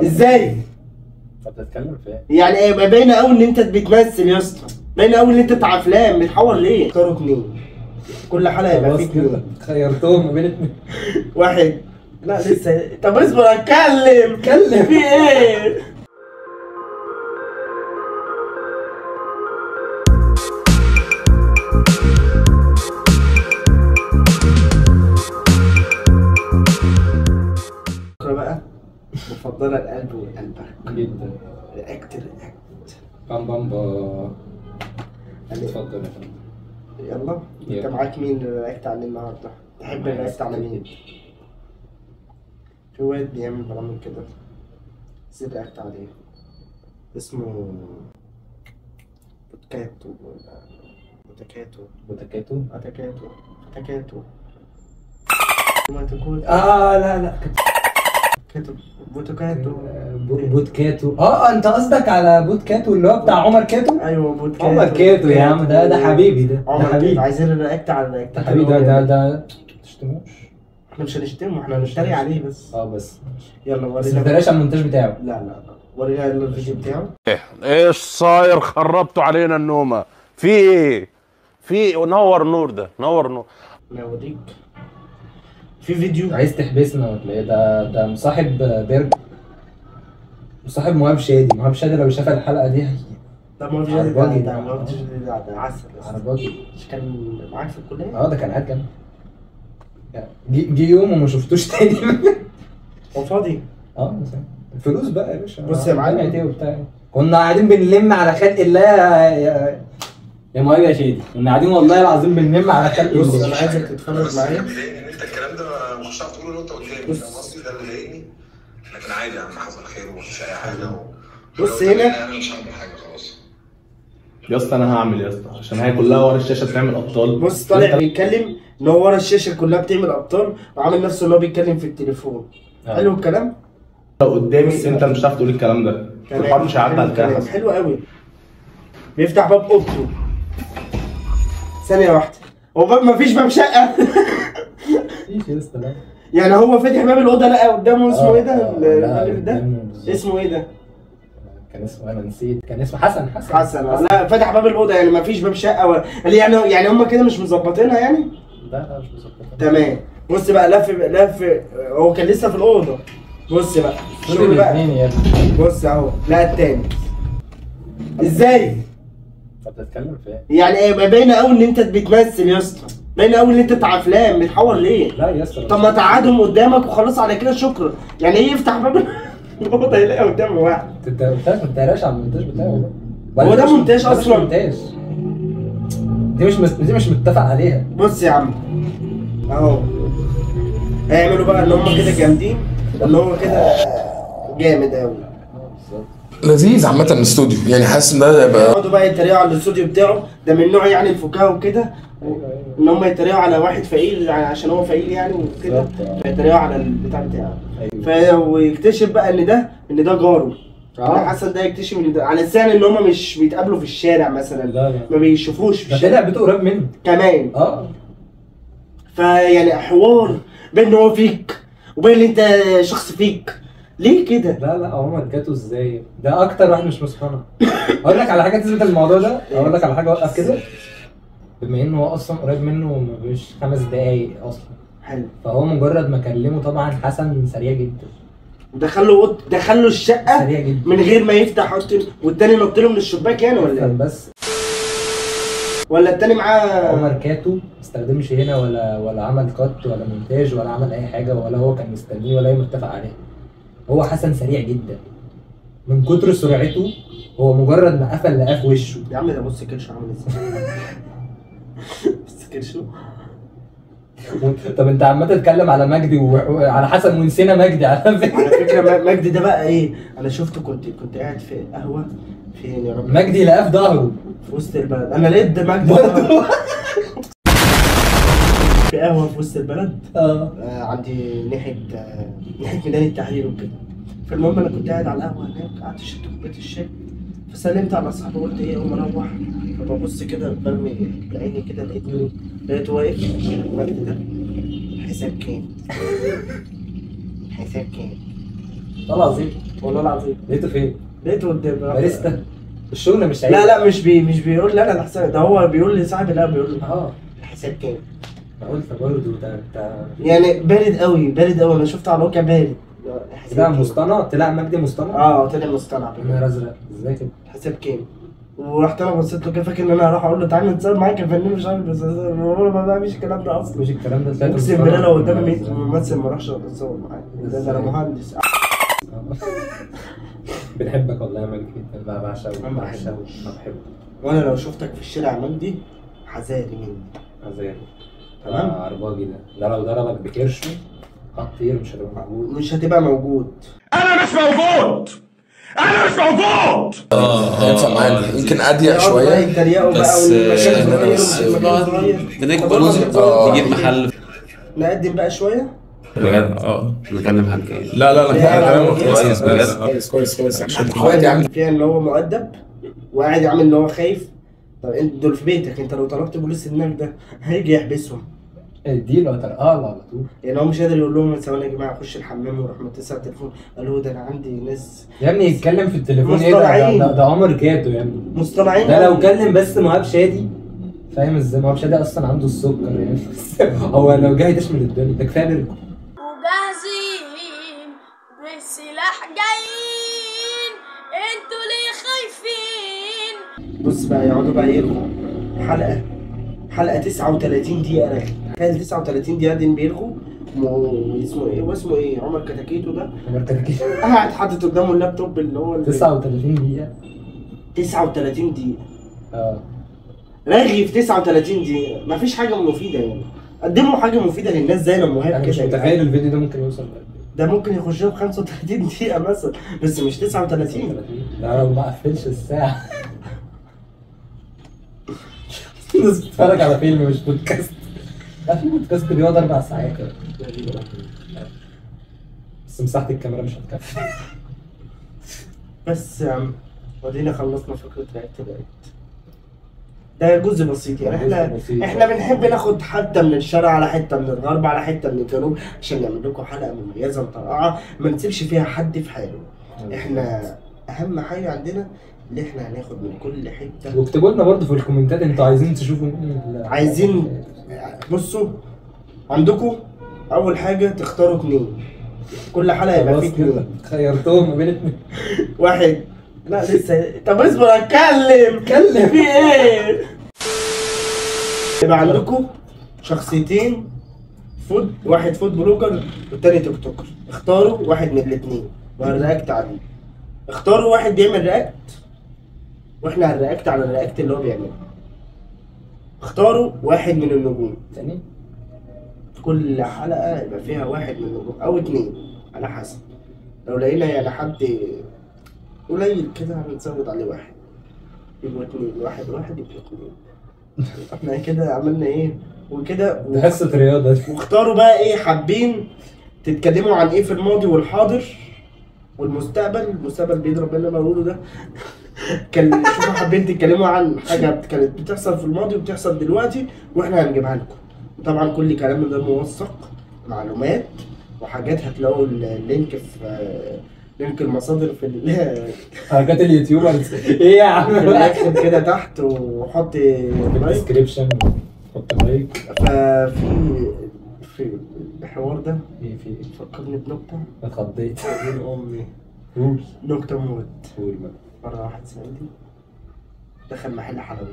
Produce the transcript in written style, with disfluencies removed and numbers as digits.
ازاي؟ انت بتتكلم في ايه؟ يعني ايه باينه قوي ان انت بتمثل يا اسطى، باينه قوي ان انت بتاع افلام، بتحور ليه؟ اختاروا اتنين، كل حلقه يبقى فيه اتنين. خيرتهم ما بين اتنين. واحد. لا لسه، طب اصبر اتكلم في ايه؟ بقى مفضله القلب والقلبك جدا. رياكت بام بام با. اتفضل يا فندم. يلا انت معاك مين رياكت عليه النهارده؟ تحب رياكت على مين؟ في واد بيعمل برامج كده بس رياكت عليه اسمه بودكاتو بوتكاتو ما تقول لا كاتو بوتكاتو بودكاتو. انت قصدك على بودكاتو اللي هو بتاع عمر كاتو؟ ايوه بودكاتو. عمر كاتو يا عم، ده حبيبي، ده حبيبي. عايزين نرياكت على الرياكت حبيبي. ده تشتموش. احنا مش هنشتمه، احنا هنتريق عليه بس. بس يلا بس ورينا. ما تقلقش على المونتاج بتاعه. لا ورينا الفيديو بتاعه. ايش صاير؟ خربتوا علينا النومه. في ايه؟ في نور النور ده، نور نور. انا اوريك في فيديو. عايز تحبسنا ولا ايه؟ ده مصاحب بيرج، مصاحب مهاب شادي. مهاب شادي لو شاف الحلقه دي ده ما فيش عرباجي. ده ما فيش ده عسل. عرباجي. مش كان معاك في الكليه؟ ده كان قاعد جنبي. جه يوم وما شفتوش تاني. هو فاضي. فلوس بقى يا باشا. بص يا معلم، وبتاع كنا قاعدين بنلم على خلق الله يا مهاب يا شادي. كنا قاعدين والله العظيم بنلم على خلق الله. بص انا عايزك تتفرج معايا. انت الكلام ده مش هتعرف تقوله وانت قدامي، فاهم قصدي؟ ده اللي ضايقني، لكن عادي يا عم، حصل خير ومفيش اي حاجه. بص هنا انا مش هعمل حاجه خلاص يا اسطى. انا هعمل يا اسطى عشان هي كلها ورا الشاشه بتعمل ابطال. بص طالع بيتكلم ان هو ورا الشاشه كلها بتعمل ابطال، وعامل نفسه ان هو بيتكلم في التليفون. حلو الكلام. لو قدامي انت مش هتعرف تقول الكلام ده، الحوار مش هيعدي على الكلام. حلو قوي. بيفتح باب اوضته ثانيه واحده. هو باب مفيش باب شقه. ايش يا اسطى ده؟ يعني هو فاتح باب الاوضه لقى قدامه اسمه ايه ده؟ الراجل ده اسمه ايه ده؟ كان اسمه انا نسيت. كان اسمه حسن. لا فاتح باب الاوضه، يعني مفيش باب شقه يعني هم كده مش مظبطينها يعني؟ لا مش مظبطينها. تمام. بص بقى لف هو كان لسه في الاوضه. بص بقى شوف بقى. بص اهو لا التاني. ازاي؟ انت بتتكلم في ايه؟ يعني ايه باينه قوي ان انت بتمثل يا اسطى، باينه قوي ان انت بتاع افلام، بتحور ليه؟ لا يا اسطى. طب ما تقعدهم قدامك وخلاص على كده شكرا. يعني ايه يفتح باب الاوضه يلاقي قدامه واحد؟ انت قلت لك ما تقراش على المونتاج بتاعه. هو ده مونتاج اصلا؟ مونتاج. دي مش متفق عليها. بص يا عم اهو هيعملوا بقى ان هم كده جامدين، ان هو كده جامد قوي. لذيذ عامة الاستوديو، يعني حاسس ان ده يبقى يقعدوا بقى يتريقوا على الاستوديو بتاعه ده، من نوع يعني الفكاهه وكده، ان هم يتريقوا على واحد فقير عشان هو فقير يعني وكده، فيتريقوا على البتاع بتاعه. ويكتشف بقى ان ده جاره. حسن ده يكتشف ان ده على لسان ان هم مش بيتقابلوا في الشارع مثلا. لا. ما بيشوفوش في الشارع. ده لعبته قريب منه كمان. فيعني حوار بين ان هو فيك وبين ان انت شخص فيك. ليه كده؟ لا عمر كاتو ازاي؟ ده اكتر واحد مش مصطنع. اقول لك على حاجه تثبت الموضوع ده. اقول لك على حاجه وقف كده. بما انه هو اصلا قريب منه مش 5 دقايق اصلا. حلو. فهو مجرد ما كلمه طبعا حسن سريع جدا. دخل له الشقه سريع جدا من غير ما يفتح والتاني نط له من الشباك يعني ولا ايه؟ بس ولا التاني معاه عمر كاتو ما استخدمش هنا ولا عمل كات ولا مونتاج ولا عمل اي حاجه، ولا هو كان مستنيه ولا هي متفق عليها. هو حسن سريع جدا من كتر سرعته. هو مجرد ما قفل لقاه في وشه. يا عم ده بص كرشه عامل ازاي. بص كرشه. طب انت عمال تتكلم على مجدي وعلى حسن ونسينا مجدي على فكره. على فكره مجدي ده بقى ايه؟ انا شفته كنت قاعد في قهوه فين يا رب؟ مجدي لقاه في ظهره في وسط البلد. انا لقيت ده مجدي في قهوه في وسط البلد. عندي ناحيه ميدان التحرير وكده. فالمهم انا كنت قاعد على القهوه هناك، قعدت شربت كوبايه الشاي، فسلمت على اصحابي وقلت ايه اقوم اروح. فببص كده برمي بعيني كده لقيته واقف. المجد ده حساب كام؟ والله العظيم والله العظيم لقيته فين؟ لقيته قدام باريستا الشغل مش عيب. لا مش بيقول لي انا الحساب ده، هو بيقول لي صاحب القهوه بيقول له الحساب كام. انا قلت برضه ده يعني بارد قوي انا شفته على الواقع بارد. طلع مصطنع، طلع مجدي مصطنع. طلع مصطنع. يا نهار ازرق ازاي كده؟ الحساب كام؟ ورحت انا بصيت له كده فاكر ان انا هروح اقول له تعالى نتصور معاك يا فنان مش عارف، بس والله ما فيش الكلام ده اصلا. مش الكلام ده طلعت اقسم بالله لو قدامي 100 ممثل ما اروحش اتصور معاه. ده انا مهندس. بنحبك والله يا مجدي جدا بقى، بعشقك أنا بحبك. وانا لو شفتك في الشارع يا مجدي حذاري مني. عزيزي تمام؟ عرباجي ده لو ضربك بكرشه هتطير، مش هتبقى موجود. مش هتبقى موجود. انا مش موجود. هينفع معانا يمكن اضيق شويه يتريقوا بقى بس والمكان صغير بنكبر نجيب محل نقدم بقى شويه. بجد نتكلم حاجة. لا كلام كويس بجد. كويس عشان اخواتي عم فيها ان هو مؤدب وقاعد يعمل ان هو خايف. طب انت دول في بيتك، انت لو طلبت بوليس هناك ده هيجي يحبسهم. اديله على طول. يعني هو مش قادر يقول لهم ثواني يا جماعه اخش الحمام وراح متصل على التليفون قال له ده انا عندي ناس يا ابني يتكلم في التليفون ايه مصطنعين. ده عمر كاتو يا ابني. مصطنعين. ده لو كلم بس مهاب شادي، فاهم ازاي؟ مهاب شادي اصلا عنده السكر يعني. هو لو جاي يشمل الدنيا ده كفايه بركو. وجاهزين بالسلاح جايين، انتوا ليه خايفين؟ بص بقى يقعدوا بقى يرغوا حلقه 39 دقيقه رغي. تخيل 39 دقيقه دي بيرغوا. اسمه ايه عمر كتاكيتو ده. عمر كتاكيتو قاعد حاطط قدامه اللابتوب اللي هو 39 دقيقه. 39 دقيقه رغي في 39 دقيقه. مفيش حاجه مفيده يعني. قدموا حاجه مفيده للناس زي لما مهاب كده. انا مش متخيل الفيديو ده ممكن يوصل ده ممكن يخش له 35 دقيقه مثلا، بس مش 39. لا لو ما قفلش الساعه. الناس بتتفرج على فيلم مش بودكاست. لا في بودكاست بيقعد 4 ساعات كده. بس مساحة الكاميرا مش هتكفي. بس يا عم ودينا خلصنا فكرة رياكت. ده جزء بسيط يعني. احنا بنحب ناخد حتة من الشرق على حتة من الغرب على حتة من الجنوب عشان نعمل لكم حلقة مميزة مطرقعة ما نسيبش فيها حد في حاله. احنا أهم حاجة عندنا اللي احنا هناخد من كل حتة. واكتبوا لنا برضه في الكومنتات انتوا عايزين تشوفوا مين عايزين. بصوا عندكم أول حاجة تختاروا 2. كل حلقة يبقى فيه 2. خيرتهم ما بين 2 واحد. لا لسه. طب اصبر اتكلم في ايه؟ يبقى عندكم شخصيتين واحد فود بلوجر والتاني تيك توكر. اختاروا واحد من الاثنين وهنرياكت عليه. اختاروا واحد بيعمل رياكت واحنا هنرياكت على الرياكت اللي هو بيعمله. اختاروا واحد من النجوم. تاني كل حلقة يبقى فيها واحد من النجوم او 2 على حسب. لو لقينا يعني حد قليل كده هنزود عليه 1 يبقوا 2. 1 يبقوا 2. احنا كده عملنا ايه وكده ده حصة رياضة دي. واختاروا بقى ايه حابين تتكلموا عن ايه في الماضي والحاضر والمستقبل. المستقبل بيد ربنا اللي بقوله ده. شوفوا حابين تتكلموا عن حاجة كانت بتحصل في الماضي وبتحصل دلوقتي واحنا هنجيبها لكم. طبعا كل كلام ده موثق معلومات وحاجات. هتلاقوا اللينك في لينك المصادر في حركات اليوتيوبرز. ايه يا عم اكتب كده تحت وحط ديسكريبشن حط لايك. في الحوار ده في فكرني بنكتة. اتخضيت من امي. قول نكتة موت. قول بقى. مرة واحد صعيدي دخل محل حلويات